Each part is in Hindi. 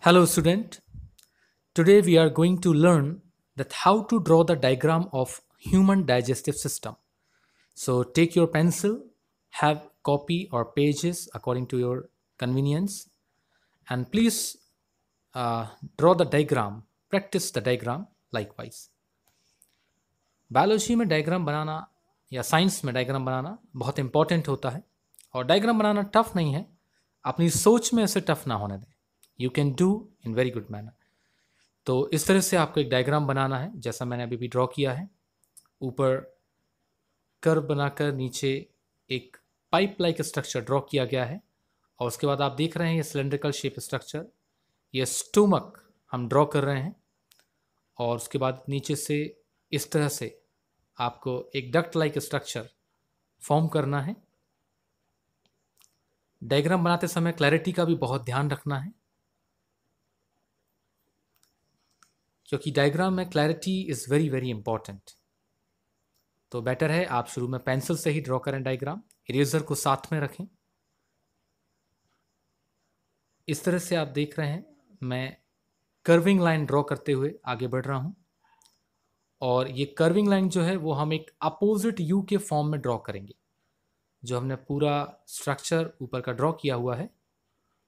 Hello student, today we are going to learn that how to draw the diagram of human digestive system. So take your pencil, have copy or pages according to your convenience and please draw the diagram, practice the diagram likewise. Biology में डायग्राम बनाना या साइंस में डायग्राम बनाना बहुत इंपॉर्टेंट होता है और डायग्राम बनाना टफ नहीं है, अपनी सोच में इसे टफ ना होने दें. You can do in very good manner. तो इस तरह से आपको एक डायग्राम बनाना है जैसा मैंने अभी भी ड्रॉ किया है. ऊपर कर्व बनाकर नीचे एक पाइप लाइक स्ट्रक्चर ड्रॉ किया गया है और उसके बाद आप देख रहे हैं ये सिलेंड्रिकल शेप स्ट्रक्चर, ये स्टोमक हम ड्रॉ कर रहे हैं और उसके बाद नीचे से इस तरह से आपको एक डक्ट लाइक स्ट्रक्चर फॉर्म करना है. डायग्राम बनाते समय क्लैरिटी का भी बहुत ध्यान रखना है क्योंकि डायग्राम में clarity is very very important. तो बेटर है आप शुरू में पेंसिल से ही ड्रॉ करें डायग्राम, इरेजर को साथ में रखें. इस तरह से आप देख रहे हैं मैं कर्विंग लाइन ड्रॉ करते हुए आगे बढ़ रहा हूं और ये कर्विंग लाइन जो है वो हम एक अपोजिट यू के फॉर्म में ड्रॉ करेंगे. जो हमने पूरा स्ट्रक्चर ऊपर का ड्रॉ किया हुआ है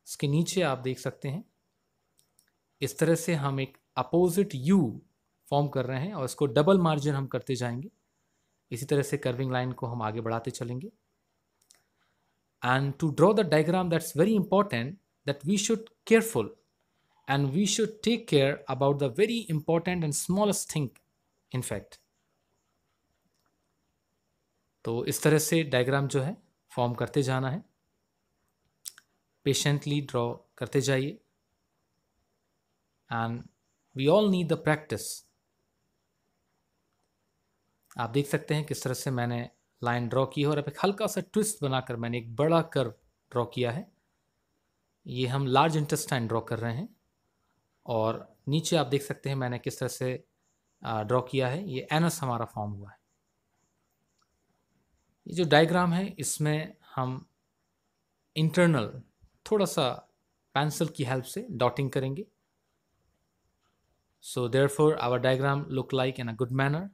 इसके नीचे आप देख सकते हैं इस तरह से हम एक अपोजिट यू फॉर्म कर रहे हैं और इसको डबल मार्जिन हम करते जाएंगे. इसी तरह से कर्विंग लाइन को हम आगे बढ़ाते चलेंगे. And to draw the diagram that's very important that we should careful and we should take care about the very important and smallest thing in fact. तो इस तरह से डायग्राम जो है फॉर्म करते जाना है, पेशेंटली ड्रॉ करते जाइए and we all need the practice. आप देख सकते हैं किस तरह से मैंने लाइन ड्रॉ की है और अब एक हल्का सा ट्विस्ट बनाकर मैंने एक बड़ा कर्व ड्रॉ किया है. ये हम लार्ज इंटेस्टाइन ड्रॉ कर रहे हैं और नीचे आप देख सकते हैं मैंने किस तरह से ड्रॉ किया है. ये एनस हमारा फॉर्म हुआ है. ये जो डायग्राम है इसमें हम इंटरनल थोड़ा सा पेंसिल की हेल्प से डॉटिंग करेंगे. So therefore our diagram look like in a good manner.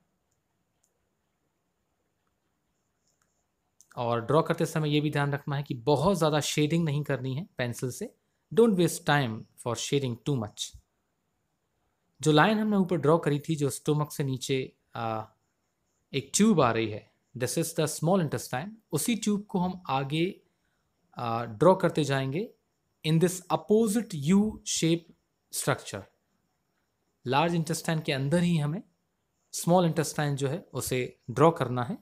और ड्रॉ करते समय ये भी ध्यान रखना है कि बहुत ज़्यादा शेडिंग नहीं करनी है पेंसिल से. Don't waste time for shading too much. जो लाइन हमने ऊपर ड्रॉ करी थी, जो स्टोमक से नीचे एक ट्यूब आ रही है, this is the small intestine, उसी ट्यूब को हम आगे ड्रॉ करते जाएंगे in this opposite U shape structure. Large intestine के अंदर ही हमें स्मॉल इंटेस्टाइन जो है उसे ड्रॉ करना है.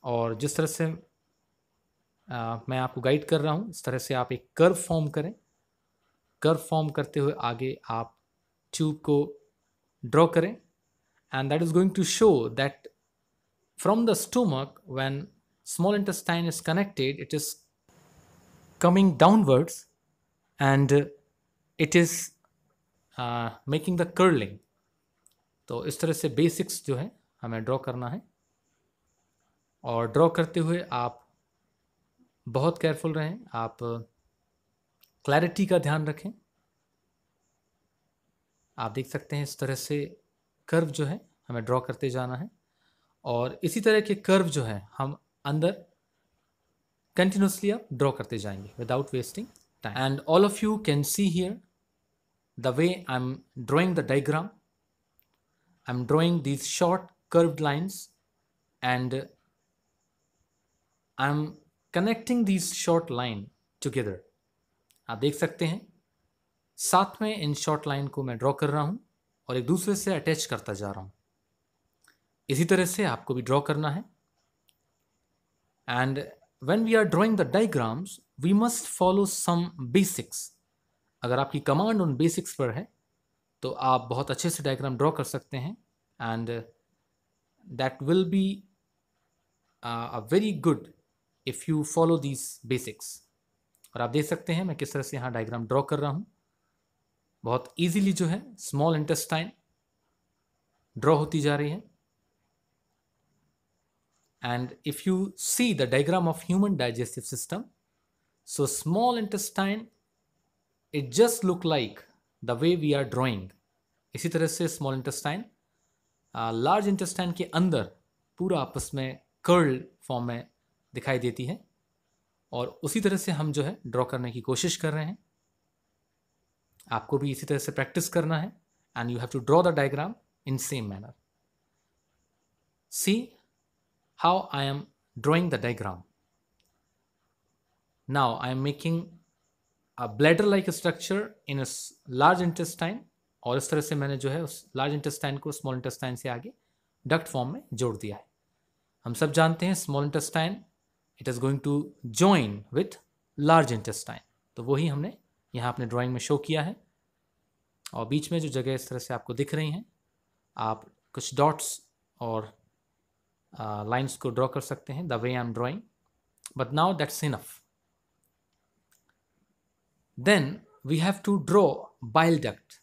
और जिस तरह से मैं आपको गाइड कर रहा हूँ इस तरह से आप एक कर्व फॉर्म करें. कर्व फॉर्म करते हुए आगे आप ट्यूब को ड्रॉ करें and that is going to show that from the stomach when small intestine is connected it is coming downwards and it is making the curling. तो इस तरह से बेसिक्स जो है हमें ड्रॉ करना है और ड्रॉ करते हुए आप बहुत केयरफुल रहें. आप क्लैरिटी का ध्यान रखें. आप देख सकते हैं इस तरह से कर्व जो है हमें ड्रॉ करते जाना है और इसी तरह के कर्व जो है हम अंदर कंटिन्यूसली आप ड्रॉ करते जाएंगे without wasting time. And all of you can see here the way I am drawing the diagram. I am drawing these short curved lines and I am connecting these short line together. आप देख सकते हैं साथ में इन शॉर्ट लाइन को मैं ड्रॉ कर रहा हूं और एक दूसरे से अटैच करता जा रहा हूं. इसी तरह से आपको भी ड्रॉ करना है. And when we are drawing the diagrams we must follow some basics. अगर आपकी कमांड उन बेसिक्स पर है तो आप बहुत अच्छे से डायग्राम ड्रॉ कर सकते हैं and that will be a very good if you follow these basics. और आप देख सकते हैं मैं किस तरह से यहाँ डायग्राम ड्रॉ कर रहा हूँ. बहुत इजीली जो है स्मॉल इंटेस्टाइन ड्रॉ होती जा रही है. And if you see the diagram of human digestive system, so small intestine it just look like the way we are drawing. इसी तरह से स्मॉल इंटेस्टाइन लार्ज इंटेस्टाइन के अंदर पूरा आपस में कर्ल फॉर्म में दिखाई देती है, और उसी तरह से हम जो है ड्रॉ करने की कोशिश कर रहे हैं। आपको भी इसी तरह से प्रैक्टिस करना है, and you have to draw the diagram in same manner. See how I am drawing the diagram. Now I am making a bladder like structure in a large intestine, और इस तरह से मैंने जो है उस लार्ज इंटेस्टाइन को स्मॉल इंटेस्टाइन से आगे डक्ट फॉर्म में जोड़ दिया है। हम सब जानते हैं small intestine it is going to join with large intestine, तो वही हमने यहाँ अपने ड्राइंग में शो किया है। और बीच में जो जगह इस तरह से आपको दिख रही हैं, आप कुछ डॉट्स और लाइंस को ड्रॉ कर सकते हैं the way I am drawing, but now that's enough. Then we have to draw bile duct,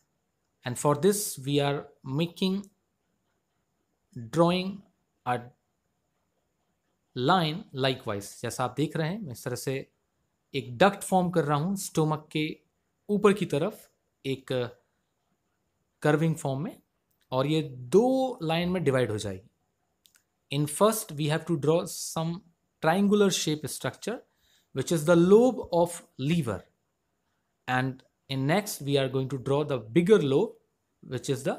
and for this we are making drawing a line likewise। जैसा आप देख रहे हैं मैं इस तरह से एक डक्ट फॉर्म कर रहा हूँ स्टोमक के ऊपर की तरफ एक कर्विंग फॉर्म में, और ये दो लाइन में डिवाइड हो जाएगी। In first we have to draw some triangular shape structure which is the lobe of liver, and in next we are going to draw the bigger lobe which is the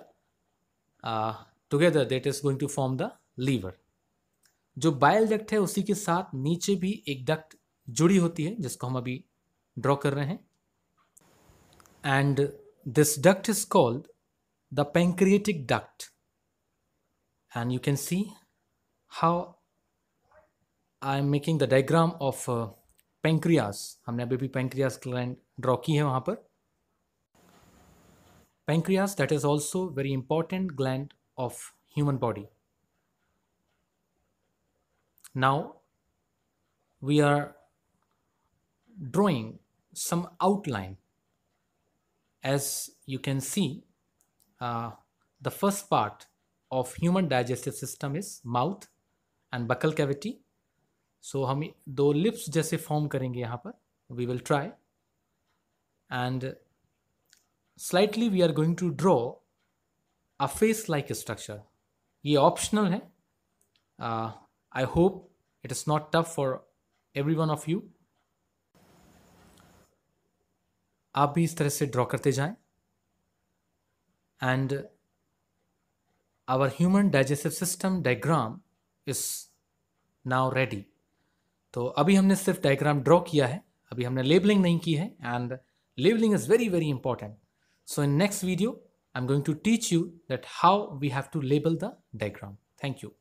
together that is going to form the liver। जो बाइल डक्ट है उसी के साथ नीचे भी एक डक्ट जुड़ी होती है जिसको हम अभी ड्रॉ कर रहे हैं, and this duct is called the pancreatic duct, and you can see how I am making the diagram of pancreas। हमने अभी भी pancreas gland ड्रॉ की है वहाँ पर। Pancreas, that is also very important gland of human body। Now we are drawing some outline। As you can see, the first part of human digestive system is mouth and buccal cavity। So हम दो lips जैसे form करेंगे यहाँ पर, we will try, and slightly we are going to draw a face like structure। ये optional है। I hope it is not tough for every one of you। आप भी इस तरह से ड्रॉ करते जाएं, and our human digestive system diagram is now ready। तो अभी हमने सिर्फ डायग्राम ड्रॉ किया है, अभी हमने लेबलिंग नहीं की है, and labeling is very very important। So in next video I'm going to teach you that how we have to label the diagram। Thank you।